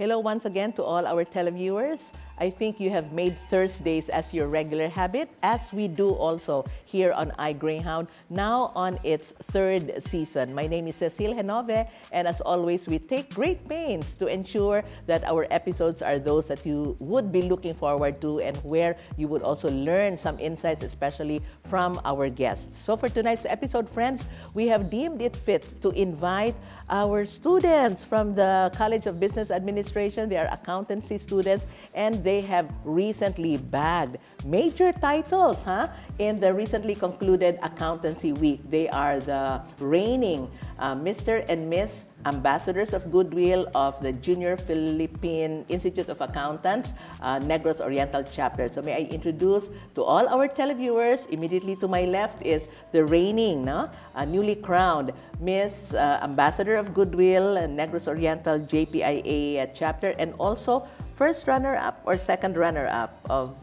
Hello once again to all our televiewers. I think you have made Thursdays as your regular habit, as we do also here on Greyhound, now on its third season. My name is Cecile Henove, and as always, we take great pains to ensure that our episodes are those that you would be looking forward to and where you would also learn some insights, especially from our guests. So for tonight's episode, friends, we have deemed it fit to invite our students from the College of Business Administration. They are accountancy students, and they have recently bagged major titles in the recently concluded Accountancy Week. They are the reigning Mr. and Miss Ambassadors of Goodwill of the Junior Philippine Institute of Accountants, Negros Oriental Chapter. So may I introduce to all our televiewers, immediately to my left is the reigning, newly crowned Miss Ambassador of Goodwill, Negros Oriental JPIA Chapter, and also first runner-up or second runner-up of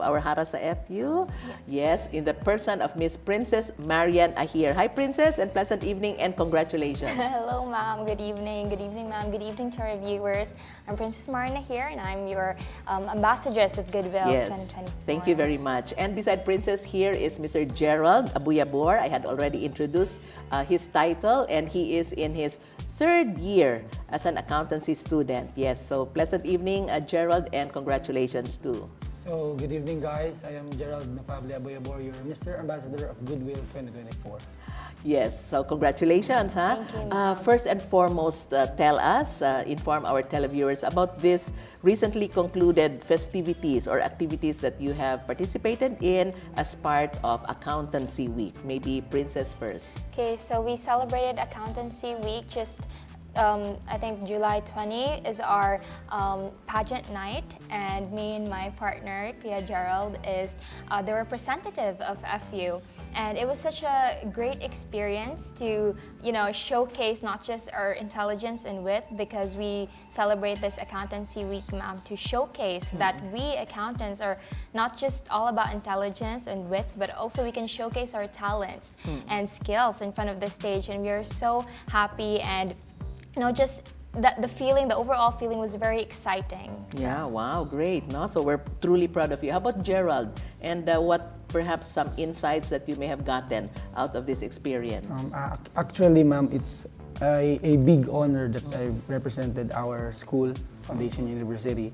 our Harasa FU. Yes, in the person of Miss Princess Marian Ahir. Hi, Princess, and pleasant evening and congratulations. Hello, ma'am. Good evening. Good evening, ma'am. Good evening to our viewers. I'm Princess Marian Ahir, and I'm your Ambassadress of Goodwill 2024. Thank you very much. And beside Princess, here is Mr. Gerald Abuyabor. I had already introduced his title, and he is in his third year as an accountancy student. Yes, so pleasant evening, Gerald, and congratulations too. So, good evening, guys. I am Gerald Nafable Aboyabor, your Mr. Ambassador of Goodwill 2024. Yes, so congratulations, Thank you. First and foremost, tell us, inform our televiewers about this recently concluded festivities or activities that you have participated in as part of Accountancy Week. Maybe Princess first. Okay, so we celebrated Accountancy Week just I think July 20 is our pageant night, and me and my partner, Kuya Gerald, is the representative of FU. And it was such a great experience to, showcase not just our intelligence and wit, because we celebrate this Accountancy Week, ma'am, to showcase that we accountants are not just all about intelligence and wits, but also we can showcase our talents and skills in front of the stage. And we are so happy, and just the overall feeling was very exciting. Yeah, wow, great. No? So we're truly proud of you. How about Gerald? And what perhaps some insights that you may have gotten out of this experience? Actually, ma'am, it's a big honor that I represented our school, Foundation University.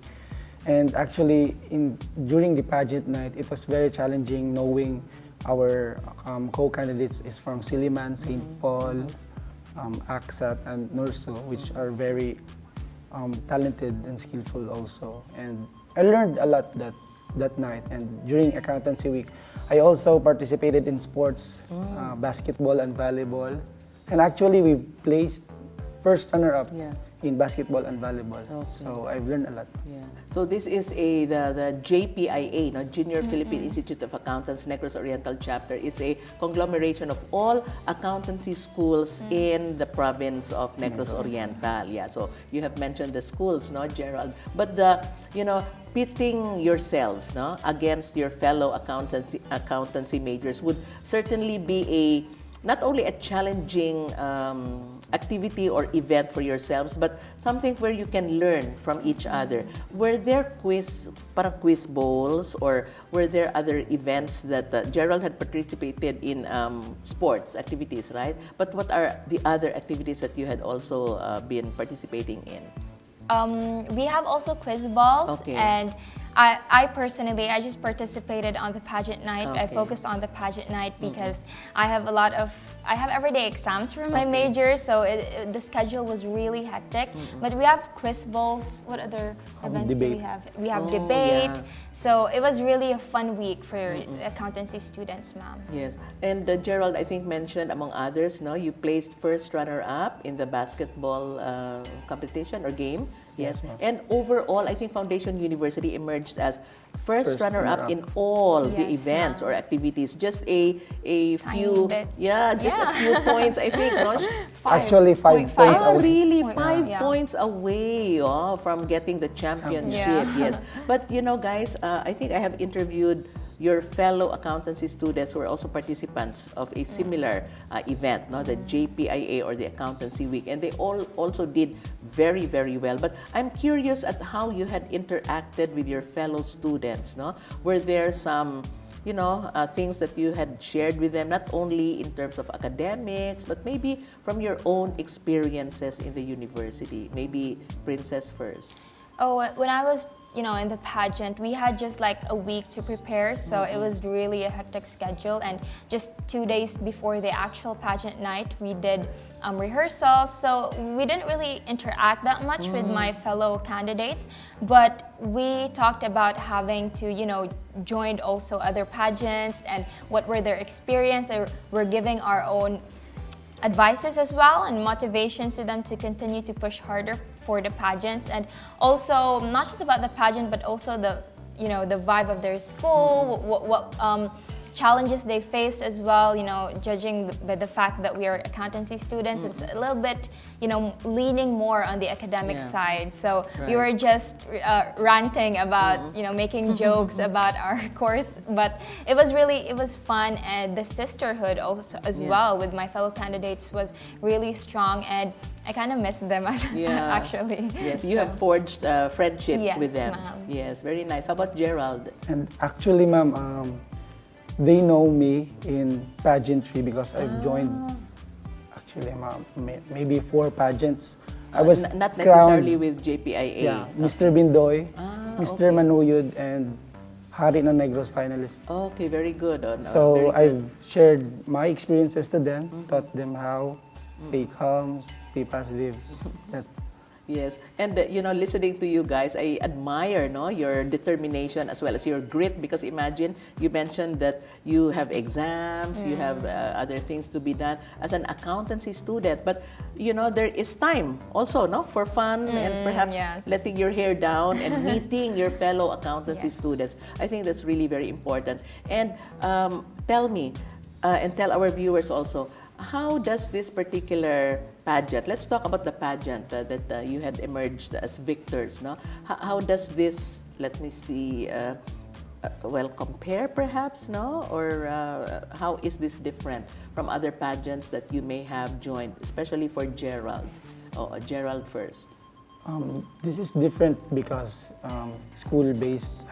And actually, during the pageant night, it was very challenging knowing our co-candidates is from Siliman, St. Paul, ACSAT, and NURSO, which are very talented and skillful also. And I learned a lot that night. And during Accountancy Week, I also participated in sports, basketball and volleyball. And actually, we placed first runner-up in basketball and volleyball. Okay. So I've learned a lot. Yeah. So this is the JPIA, Junior Philippine Institute of Accountants, Negros Oriental Chapter. It's a conglomeration of all accountancy schools in the province of Negros Oriental. Yeah. So you have mentioned the schools, Gerald, but pitting yourselves against your fellow accountancy majors would certainly be not only a challenging activity or event for yourselves, but something where you can learn from each other. Were there quiz bowls, or were there other events that Gerald had participated in sports activities, right? But what are the other activities that you had also been participating in? We have also quiz balls, and I personally, I just participated on the pageant night. I focused on the pageant night because I have everyday exams for my major, so the schedule was really hectic. But we have quiz bowls. What other events do we have? We have debate. Yeah. So it was really a fun week for accountancy students, ma'am. Yes, and Gerald, I think, mentioned among others, you placed first runner-up in the basketball competition or game. Yes, and overall, I think Foundation University emerged as first runner-up in all the events or activities. Just a few, a few points, I think. Actually, 5 points away. Really, 5 points away from getting the championship. Yes, but guys, I think I have interviewed your fellow accountancy students who are also participants of a similar event, no, the JPIA or the Accountancy Week, and they all also did very, very well. But I'm curious at how you had interacted with your fellow students, no? Were there some things that you had shared with them, not only in terms of academics, but maybe from your own experiences in the university? Maybe Princess first. Oh, when I was, in the pageant, we had just like a week to prepare, so it was really a hectic schedule. And just 2 days before the actual pageant night, we did rehearsals. So we didn't really interact that much with my fellow candidates, but we talked about having to, join also other pageants and what were their experience. We're giving our own advices as well and motivations to them to continue to push harder for the pageants, and also not just about the pageant but also the the vibe of their school, what challenges they face as well, judging by the fact that we are accountancy students. It's a little bit leaning more on the academic side, so we were just ranting about making jokes about our course, but it was fun, and the sisterhood also as well with my fellow candidates was really strong, and I kind of miss them actually. Yes, you have forged friendships with them. Ma'am. Yes, very nice. How about Gerald? And actually, ma'am, they know me in pageantry because I've joined, actually, ma'am, maybe 4 pageants. I was Not crowned, necessarily with JPIA. yeah, Mr. Bindoy, Mr. okay. Manuyod, and Hari ng Negros finalist. Okay, very good. So very I've good. shared my experiences to them, taught them how stay calm, stay positive. That, Yes, and listening to you guys, I admire your determination as well as your grit, because imagine you mentioned that you have exams, you have other things to be done as an accountancy student, but there is time also for fun and perhaps letting your hair down and meeting your fellow accountancy students. I think that's really very important. And tell me, and tell our viewers also, how does this particular pageant, let's talk about the pageant that you had emerged as victors, no? How does this, let me see, compare perhaps, no? Or how is this different from other pageants that you may have joined, especially for Gerald? Oh, Gerald first. this is different because school-based,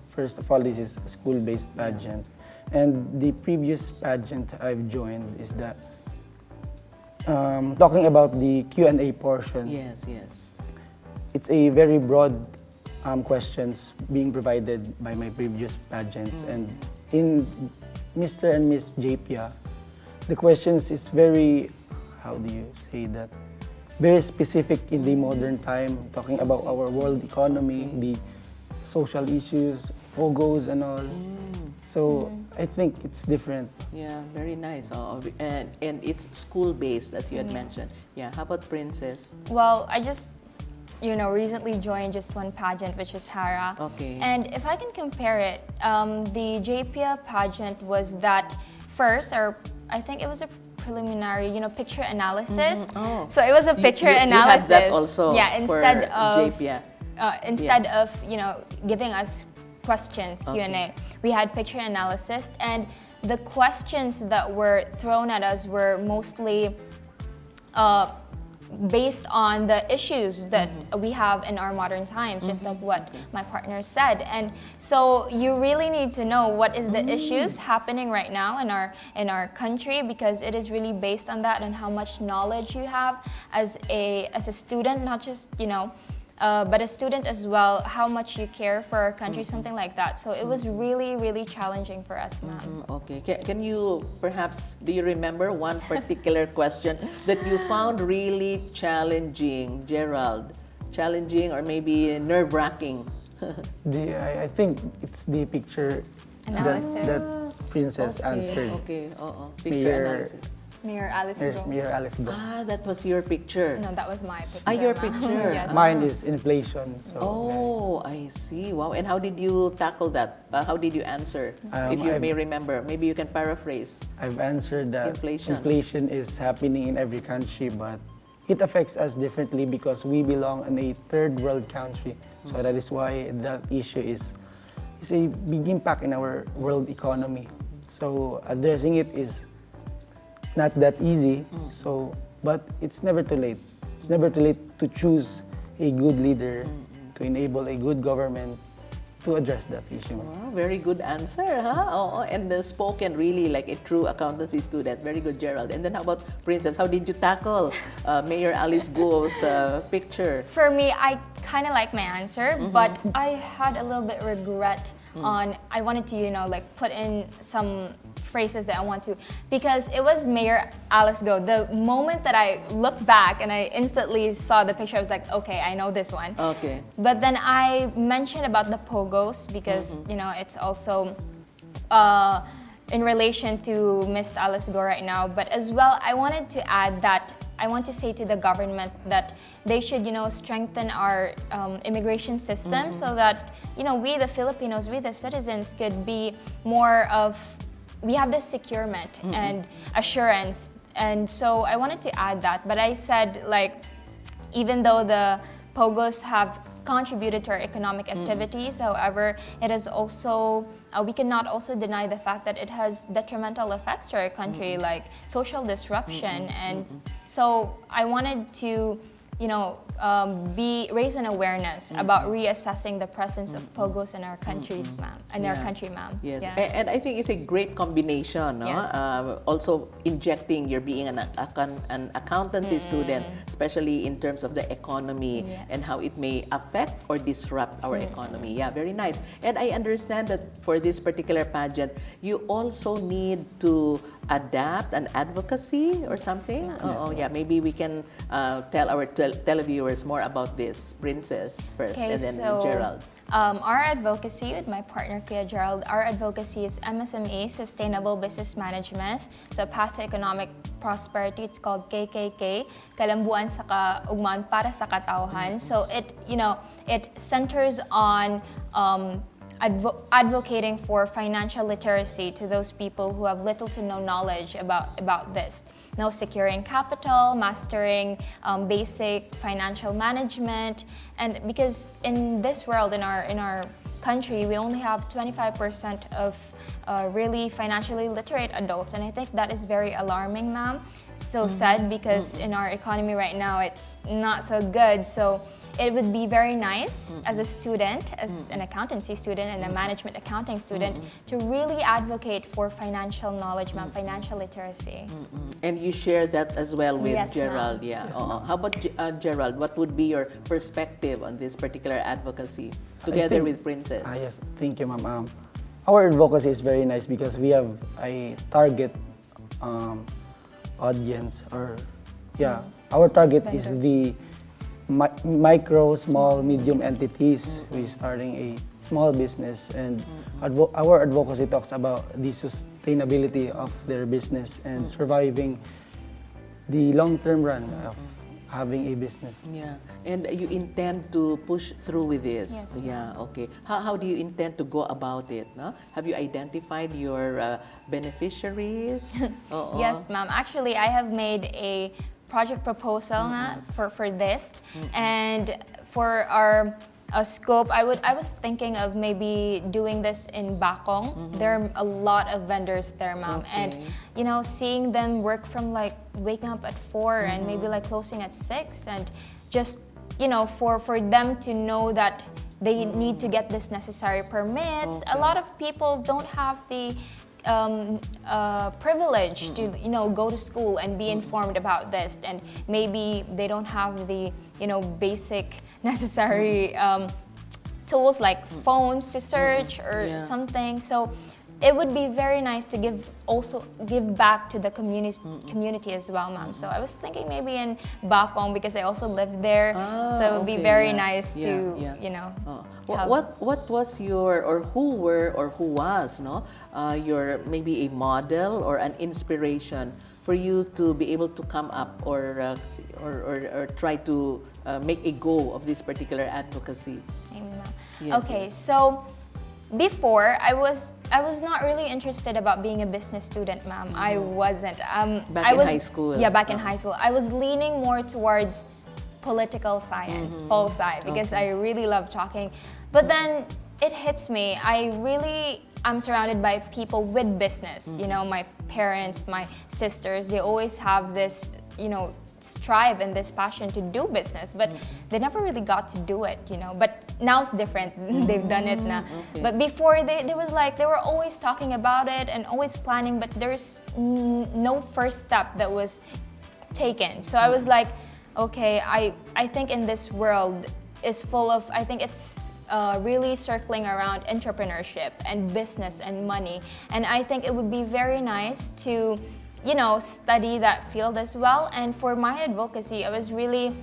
first of all, this is a school-based pageant. And the previous pageant I've joined is that, talking about the Q&A portion, Yes, yes. it's a very broad questions being provided by my previous pageants. And in Mr. and Miss JPIA, the questions is very, how do you say that? Very specific in the modern time, talking about our world economy, the social issues, OGOs and all. So I think it's different. Yeah, very nice. And it's school-based, as you had mentioned. Yeah, how about Princess? Well, I just recently joined just one pageant, which is Hara. Okay. And if I can compare it, the JPIA pageant was that first, or I think it was a preliminary, picture analysis. Oh. So it was a picture you analysis. had that also instead for of JPIA. instead of giving us questions, Q&A, Okay. we had picture analysis, and the questions that were thrown at us were mostly based on the issues that we have in our modern times, just like what my partner said. And so you really need to know what is the issues happening right now in our country, because it is really based on that and how much knowledge you have as a student, not just but a student as well, how much you care for our country, something like that. So it was really, really challenging for us, ma'am. Okay. Can you perhaps, do you remember one particular question that you found really challenging, Gerald? Challenging or maybe nerve-wracking? I think it's the picture that Princess answered. Okay, picture Mayor- analysis. Mayor Alice Go. Mayor Alice Go. That was your picture. No, that was my picture. Your ma'am. picture. Yes. Mine is inflation. So Oh, I see. Wow. And how did you tackle that? How did you answer? If you I've- may remember. Maybe you can paraphrase. I've answered that Inflation. is happening in every country, but it affects us differently because we belong in a third world country. So that is why that issue is is a big impact in our world economy. So addressing it is not that easy. So, but it's never too late. It's never too late to choose a good leader to enable a good government to address that issue. Oh, very good answer, huh? Oh, and spoken really like a true accountancy student. Very good, Gerald. And then how about Princess? How did you tackle Mayor Alice Guo's picture? For me, I kind of like my answer, but I had a little bit regret on, I wanted to, like put in some phrases that I want to, because it was Mayor Alice Guo. The moment that I looked back and I instantly saw the picture, I was like, okay, I know this one. Okay. But then I mentioned about the pogos because, it's also in relation to Miss Alice Guo right now. But as well, I wanted to add that I want to say to the government that they should, strengthen our immigration system so that, we the Filipinos, we the citizens could be more of, we have this securement and assurance. And so I wanted to add that. But I said, like, even though the pogos have contributed to our economic activities, however, it is also, we cannot also deny the fact that it has detrimental effects to our country, like social disruption. And so I wanted to, raise an awareness about reassessing the presence of pogos in our countries, ma'am, in our country, ma'am. Yes, Yeah. and I think it's a great combination. No? Yes. Also injecting your being an accountancy student, especially in terms of the economy and how it may affect or disrupt our economy. Yeah, very nice. And I understand that for this particular pageant, you also need to adapt an advocacy or something. Oh, yeah, maybe we can tell our televiewers more about this. Princess first, Okay, and then so, Gerald. Our advocacy with my partner, Kuya Gerald, our advocacy is MSME, Sustainable Business Management. So Path to Economic Prosperity, it's called KKK, Kalambuan sa Kaugmaan para sa Katauhan. So it centers on advocating for financial literacy to those people who have little to no knowledge about this. Securing capital, mastering basic financial management, and because in this world, in our country, we only have 25% of really financially literate adults, and I think that is very alarming, ma'am. So sad because in our economy right now, it's not so good. So it would be very nice as a student, as an accountancy student and a management accounting student, to really advocate for financial knowledge, ma'am, financial literacy. And you share that as well with Yes, Gerald. ma'am. Yeah. How about Gerald? What would be your perspective on this particular advocacy together with Princess? Yes, thank you, ma'am. Our advocacy is very nice because we have a target audience, or our target is the micro, small, medium entities who is starting a small business, and our advocacy talks about the sustainability of their business and surviving the long-term run of having a business. Yeah, and you intend to push through with this. Yes. Yeah, okay. How do you intend to go about it? No? Have you identified your beneficiaries? Yes, ma'am. Actually, I have made a project proposal for this, and for our scope, I was thinking of maybe doing this in Bakong. There are a lot of vendors there, ma'am, and seeing them work from like waking up at 4 and maybe like closing at 6, and just for them to know that they need to get this necessary permits. A lot of people don't have the privilege to go to school and be informed about this, and maybe they don't have the basic necessary tools like phones to search or something. So it would be very nice to give back to the community as well, ma'am. So I was thinking maybe in Bakong because I also lived there. So it would be very nice to have. What was your, or who were, or who was your maybe a model or an inspiration for you to be able to come up or try to make a go of this particular advocacy? Amen, ma'am. Yes, Okay, so before I was not really interested about being a business student, ma'am. I wasn't. Back in high school. Yeah, back in high school. I was leaning more towards political science, pol sci, because I really love talking. But then it hits me. I'm surrounded by people with business. You know, my parents, my sisters, they always have this, strive and this passion to do business, but they never really got to do it, But now it's different. They've done it now. Okay. But before they were always talking about it and always planning, but there's no first step that was taken. So I was like, okay, I think in this world is full of, I think it's really circling around entrepreneurship and business and money. And I think it would be very nice to, study that field as well. And for my advocacy, I was really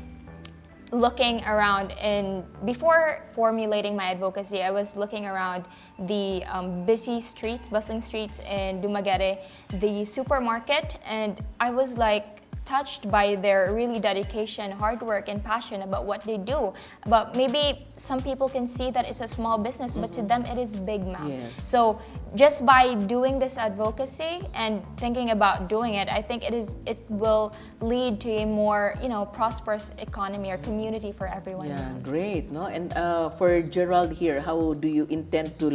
looking around, and before formulating my advocacy, I was looking around the busy streets, bustling streets in Dumaguete, the supermarket, and I was like touched by their really dedication, hard work, and passion about what they do. But maybe some people can see that it's a small business, but to them it is big, ma'am. Yes. So just by doing this advocacy and thinking about doing it, I think it will lead to a more prosperous economy or community for everyone. Yeah, great, no? And for Gerald here, how do you intend to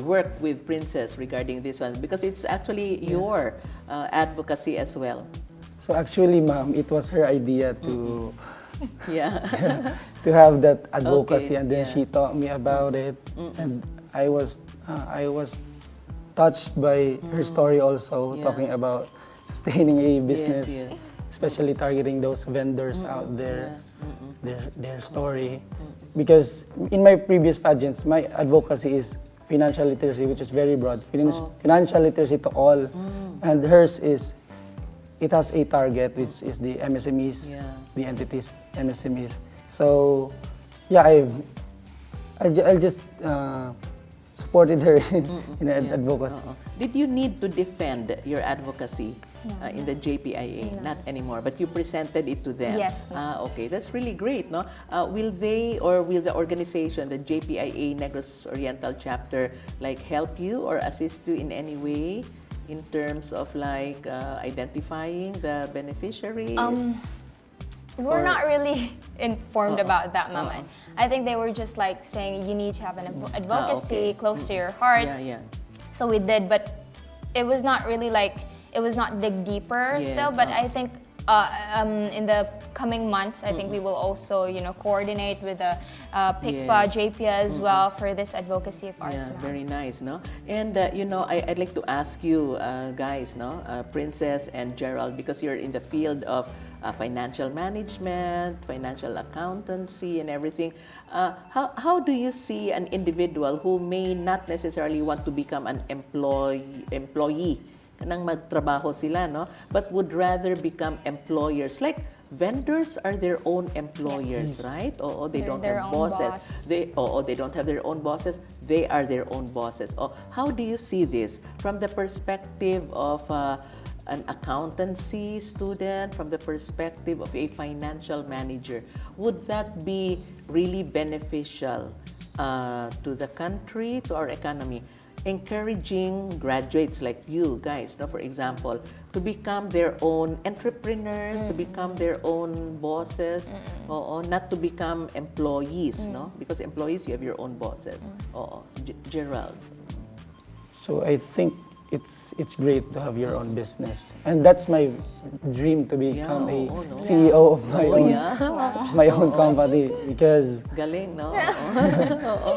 work with Princess regarding this one? Because it's actually your advocacy as well. So actually, ma'am, it was her idea to Yeah. to have that advocacy, Okay, and then yeah. she taught me about it, and I was touched by her story also, Yeah. talking about sustaining a business, yes. especially targeting those vendors out there, Yeah. their story. Because in my previous pageants, my advocacy is financial literacy, which is very broad. Financial literacy to all, and hers is. It has a target, which is the MSMEs, Yeah. the entities, MSMEs. So, yeah, I just supported her in her Yeah. advocacy. Did you need to defend your advocacy in the JPIA? No. Not anymore, but you presented it to them. Yes. Okay, that's really great, no? Will they or will the organization, the JPIA Negros Oriental chapter, help you or assist you in any way in terms of identifying the beneficiaries? We were Or- not really informed about that, Mama. I think they were just saying you need to have an advocacy okay. close to your heart. Yeah. So we did, but it was not really it was not dig deeper Yes, still. But I think in the coming months, I think we will also coordinate with the PICPA, Yes. JPA as well for this advocacy of ours. Yeah, Ma'am. very nice, no? And I'd like to ask you guys, no, Princess and Gerald, because you're in the field of financial management, financial accountancy, and everything. How do you see an individual who may not necessarily want to become an employee? Nang magtrabaho sila, no? But would rather become employers. Like vendors are their own employers, right? Oo, they They're don't their have own bosses. boss. They don't have their own bosses. They are their own bosses. How do you see this from the perspective of an accountancy student, from the perspective of a financial manager? Would that be really beneficial to the country, to our economy? Encouraging graduates like you guys, for example, to become their own entrepreneurs, to become their own bosses, not to become employees, no? Because employees, you have your own bosses. Gerald. So I think it's great to have your own business, and that's my dream, to become a no. CEO of my own Yeah. my own company, because Galing, no?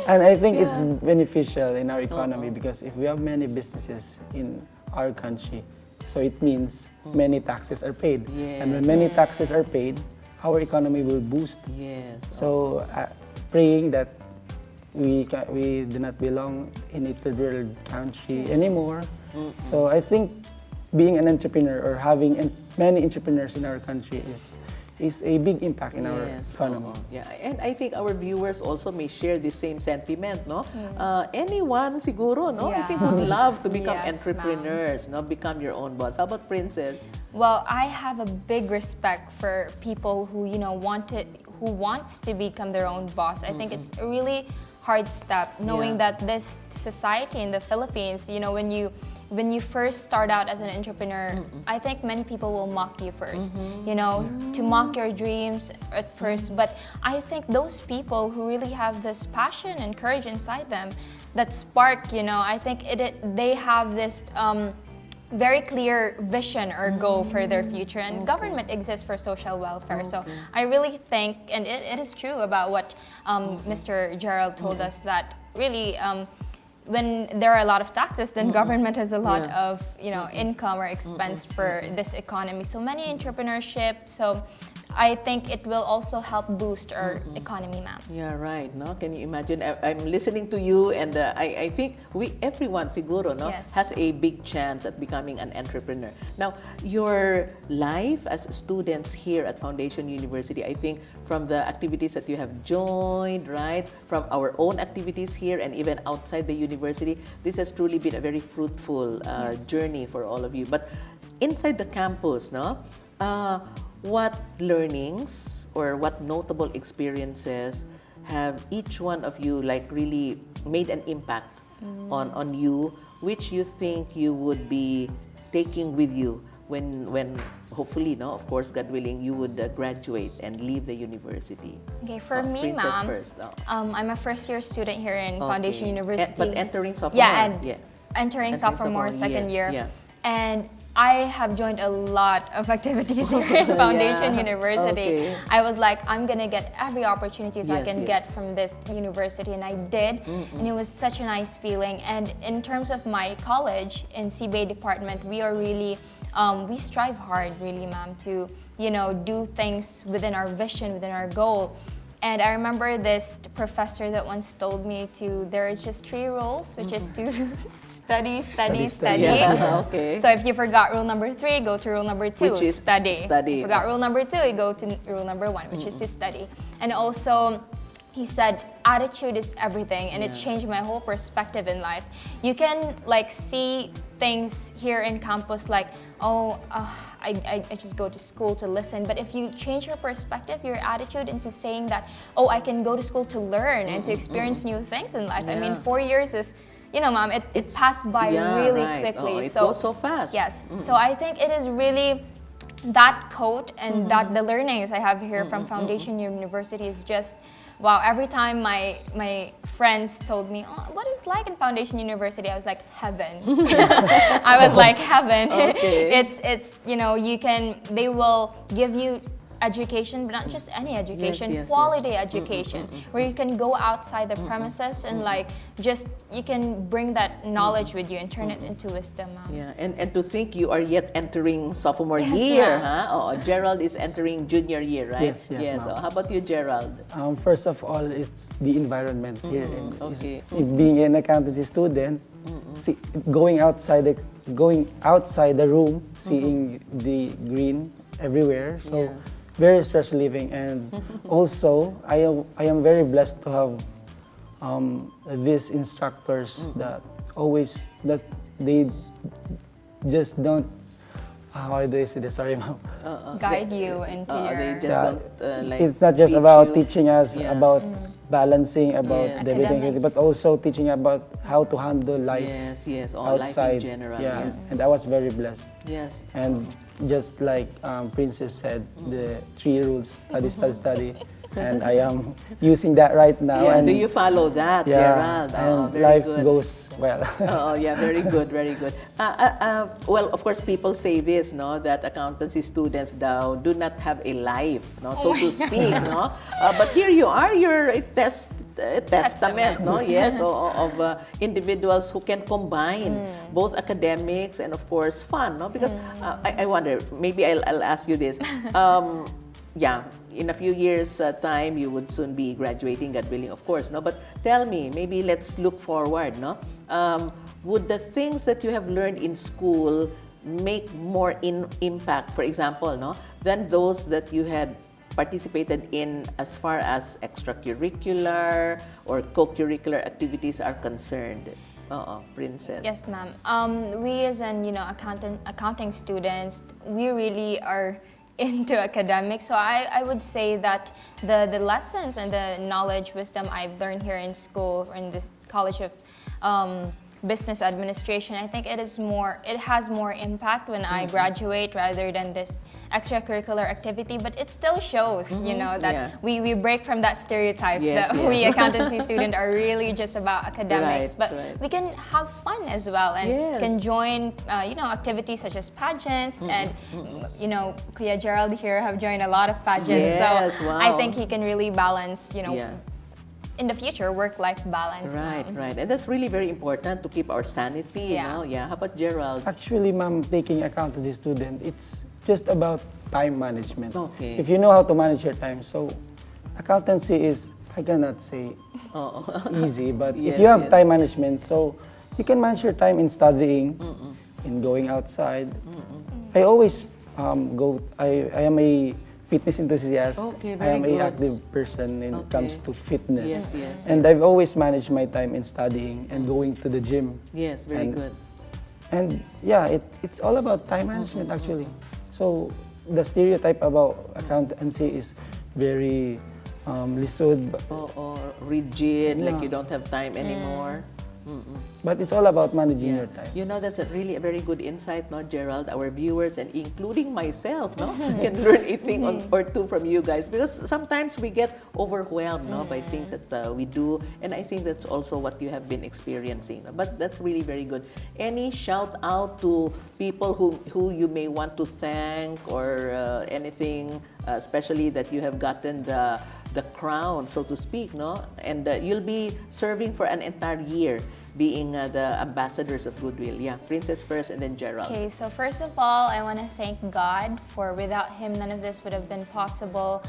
and I think it's beneficial in our economy, because if we have many businesses in our country, so it means many taxes are paid, and when many taxes are paid, our economy will boost. Yes. So praying that we do not belong in a third world country anymore. So I think being an entrepreneur or having many entrepreneurs in our country is a big impact in our economy. Yeah, and I think our viewers also may share the same sentiment, no? Anyone siguro, no? I think Yeah. would love to become Yes, entrepreneurs, no? Become your own boss. How about Princess? Well, I have a big respect for people who who wants to become their own boss. I think it's a really hard step, knowing that this society in the Philippines, when you when you first start out as an entrepreneur, I think many people will mock you first, to mock your dreams at first. But I think those people who really have this passion and courage inside them, that spark, I think they have this very clear vision or goal for their future, and government exists for social welfare. So I really think, and it is true about what Mr. Gerald told us, that really when there are a lot of taxes, then government has a lot of income or expense for this economy. So many entrepreneurship. So I think it will also help boost our economy, ma'am. Yeah, right. No, can you imagine? I'm listening to you, and I think everyone siguro, no, Yes. has a big chance at becoming an entrepreneur. Now, your life as students here at Foundation University, I think from the activities that you have joined, right, from our own activities here and even outside the university, this has truly been a very fruitful journey for all of you. But inside the campus, no, what learnings or what notable experiences have each one of you like really made an impact on you, which you think you would be taking with you when hopefully, no, of course, God willing, you would graduate and leave the university? Okay, for me, Princess ma'am, first. I'm a first-year student here in Foundation Okay. University. But entering sophomore. Yeah, and entering sophomore, second year. Yeah. And I have joined a lot of activities here in Foundation Yeah. University. Okay. I was like, I'm gonna get every opportunity I Yes, can yes. get from this university, and I did. And it was such a nice feeling. And in terms of my college in CBA department, we are really, we strive hard, really, ma'am, to do things within our vision, within our goal. And I remember this professor that once told me there is just 3 rules, which is to study, study, study. Yeah, okay. So if you forgot rule number 3, go to rule number 2, Which is study. study. If you forgot rule number 2, you go to rule number 1, which is to study. And also, he said, attitude is everything, and it changed my whole perspective in life. You can see things here in campus like, I just go to school to listen. But if you change your perspective, your attitude into saying that, I can go to school to learn and to experience new things in life. I mean, 4 years is, ma'am, it passed by really quickly. It goes so fast. Yes. So I think it is really that quote and that the learnings I have here from Foundation University is just, wow. Every time my friends told me, what is like in Foundation University, I was like, heaven. I was like, heaven. Okay. It's they will give you education, but not just any education, Yes, yes, quality yes. education, where you can go outside the premises and you can bring that knowledge with you and turn it into wisdom. Yeah, and to think you are yet entering sophomore Yes, year, ma'am. huh? Gerald is entering junior year, right? Yes, ma'am. How about you, Gerald? First of all, it's the environment here. Okay. Being an accountancy student, going outside the room, seeing the green everywhere. So very stress relieving, and also I am very blessed to have these instructors that they just don't. How do I say this? Sorry, ma'am. Guide you into They your just don't It's not just teach about you. teaching us Yeah. about balancing, about Yes. debiting, Academics. but also teaching about how to handle life Yes, all outside. life in general. Yeah, and I was very blessed. Yes. And just like Princess said, the 3 rules: study, study, study. And I am using that right now. Yeah, And do you follow that, Gerald? and very life good. goes well. Yeah, very good, very good. Well, of course, people say this, no, that accountancy students now do not have a life, no, so to speak, no. But here you are, you're a testament, no, yes, of individuals who can combine both academics and, of course, fun, no, because I wonder, maybe I'll ask you this. Yeah, in a few years' time, you would soon be graduating, God willing, of course, no? But tell me, maybe let's look forward, no? Would the things that you have learned in school make more impact, for example, no, than those that you had participated in as far as extracurricular or co-curricular activities are concerned? Princess. Yes, ma'am. We as accounting students, we really are into academics. So I would say that the lessons and the knowledge, wisdom I've learned here in school, in this College of business administration, I think it has more impact when I graduate rather than this extracurricular activity. But it still shows, that we break from that stereotypes Yes, that yes. we accountancy students are really just about academics. Right, but right. we can have fun as well and Yes. can join, activities such as pageants. And Kuya Gerald here have joined a lot of pageants. Yes, so wow. I think he can really balance, Yeah. in the future, work-life balance. Right, right. And that's really very important to keep our sanity, Yeah. Yeah. How about Gerald? Actually, ma'am, taking accountancy student, it's just about time management. Okay. If you know how to manage your time, so accountancy is, I cannot say Oh. it's easy, but Yes, if you have yes. time management, so you can manage your time in studying, in going outside. I always I am a fitness enthusiast. Okay, I very am good. a active person when it comes to fitness. Yes, yes, And I've always managed my time in studying and going to the gym. Yes, very And- good. And yeah, it's all about time management actually. So the stereotype about accountancy is very lisod, Or rigid, like Yeah. you don't have time anymore. but it's all about managing your time. That's really a very good insight, no, Gerald? Our viewers and including myself, no, can learn a thing or two from you guys because sometimes we get overwhelmed, no, by things that we do, and I think that's also what you have been experiencing. But that's really very good. Any shout out to people who you may want to thank or anything, especially that you have gotten the crown, so to speak, no? And you'll be serving for an entire year, being the ambassadors of goodwill. Yeah, Princess first, and then Gerald. Okay, so first of all, I want to thank God for without Him, none of this would have been possible.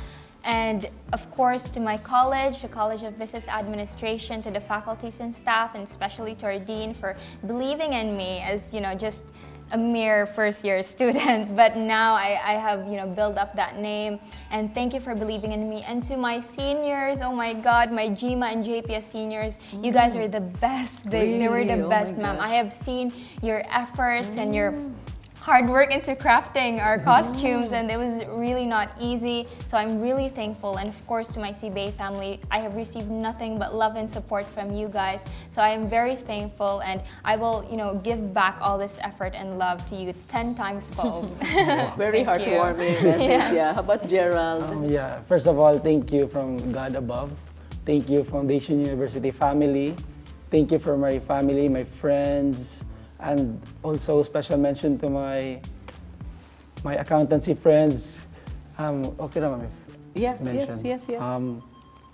And of course, to my college, the College of Business Administration, to the faculties and staff, and especially to our dean for believing in me as, just a mere first-year student. But now I have, built up that name. And thank you for believing in me. And to my seniors, oh my God, my GMA and JPS seniors, you guys are the best. They were Really? the Oh best, my ma'am. gosh. I have seen your efforts and your hard work into crafting our costumes, and it was really not easy. So I'm really thankful. And of course, to my CBA family, I have received nothing but love and support from you guys. So I am very thankful, and I will, give back all this effort and love to you 10 times fold. Very Thank you. heartwarming message. Yeah. Yeah. How about Gerald? Yeah, first of all, thank you from God above. Thank you, Foundation University family. Thank you for my family, my friends, and also special mention to my accountancy friends. Okay naman, Yeah, mention. yes.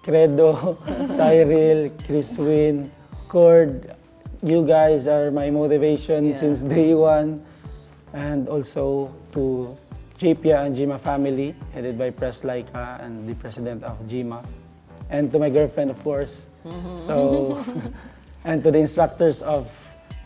Credo, Cyril, Chris Win, Cord, you guys are my motivation Yeah. since day one. And also to JPA and Jima family, headed by Pres Laika and the president of Jima. And to my girlfriend, of course. So, and to the instructors of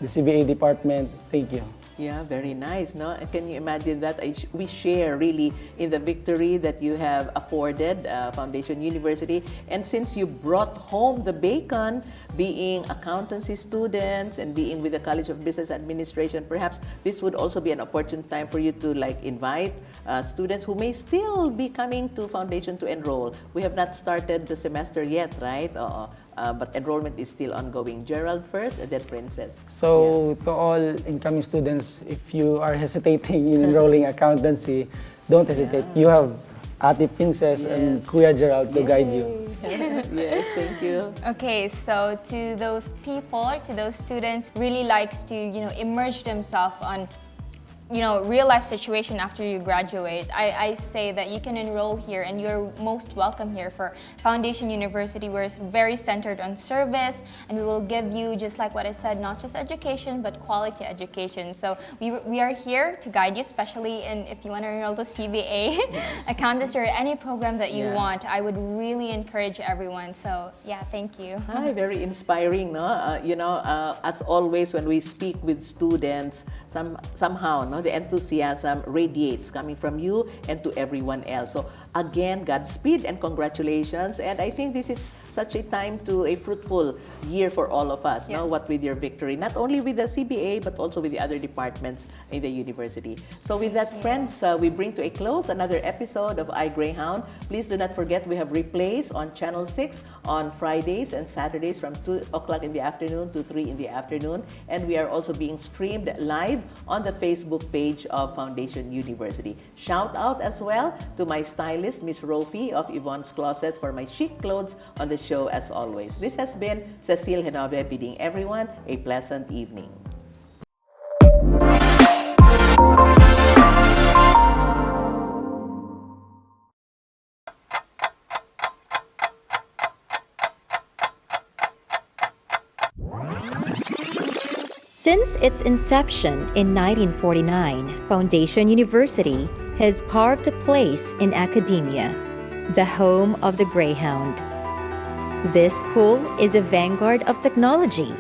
the CBA department, thank you. Yeah, very nice, no? And can you imagine that we share really in the victory that you have afforded Foundation University. And since you brought home the bacon, being accountancy students and being with the College of Business Administration, perhaps this would also be an opportune time for you to invite students who may still be coming to Foundation to enroll. We have not started the semester yet, right? But enrollment is still ongoing. Gerald first, and then Princess. So to all incoming students, if you are hesitating in enrolling accountancy, don't hesitate. You have Ate Princess and Kuya Gerald to guide you. Yes, thank you. Okay, so to those people, to those students, really likes to, immerse themselves on real life situation after you graduate, I say that you can enroll here and you're most welcome here for Foundation University. We're very centered on service, and we will give you, just like what I said, not just education, but quality education. So we are here to guide you, especially if you want to enroll to CBA, accountancy, or any program that you Yeah. want. I would really encourage everyone. So yeah, thank you. Hi, very inspiring, no? As always, when we speak with students, somehow, no, the enthusiasm radiates coming from you and to everyone else. So again, Godspeed and congratulations. And I think this is such a time to a fruitful year for all of us. Yeah. No? What with your victory, not only with the CBA, but also with the other departments in the university. So with that, friends, we bring to a close another episode of iGreyhound. Please do not forget we have replays on Channel 6 on Fridays and Saturdays from 2 o'clock in the afternoon to 3 in the afternoon. And we are also being streamed live on the Facebook page of Foundation University. Shout out as well to my stylist, Miss Rofi of Yvonne's Closet, for my chic clothes on the show as always. This has been Cecile Henove bidding everyone a pleasant evening. Since its inception in 1949, Foundation University has carved a place in academia, the home of the Greyhound. This school is a vanguard of technology,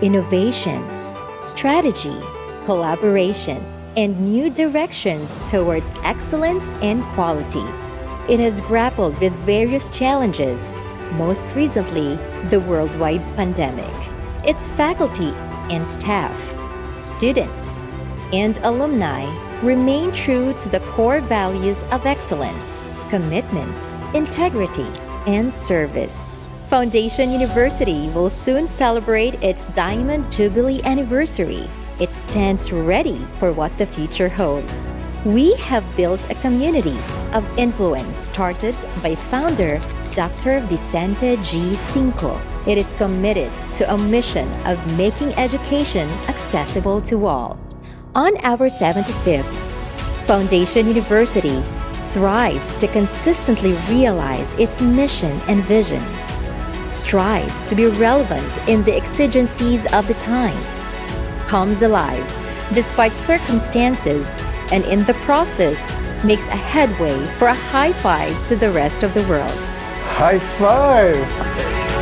innovations, strategy, collaboration, and new directions towards excellence and quality. It has grappled with various challenges, most recently, the worldwide pandemic. Its faculty and staff, students, and alumni remain true to the core values of excellence, commitment, integrity, and service. Foundation University will soon celebrate its Diamond Jubilee anniversary. It stands ready for what the future holds. We have built a community of influence started by founder Dr. Vicente G. Cinco. It is committed to a mission of making education accessible to all. On our 75th, Foundation University thrives to consistently realize its mission and vision, strives to be relevant in the exigencies of the times, comes alive despite circumstances, and in the process makes a headway for a high five to the rest of the world. High five!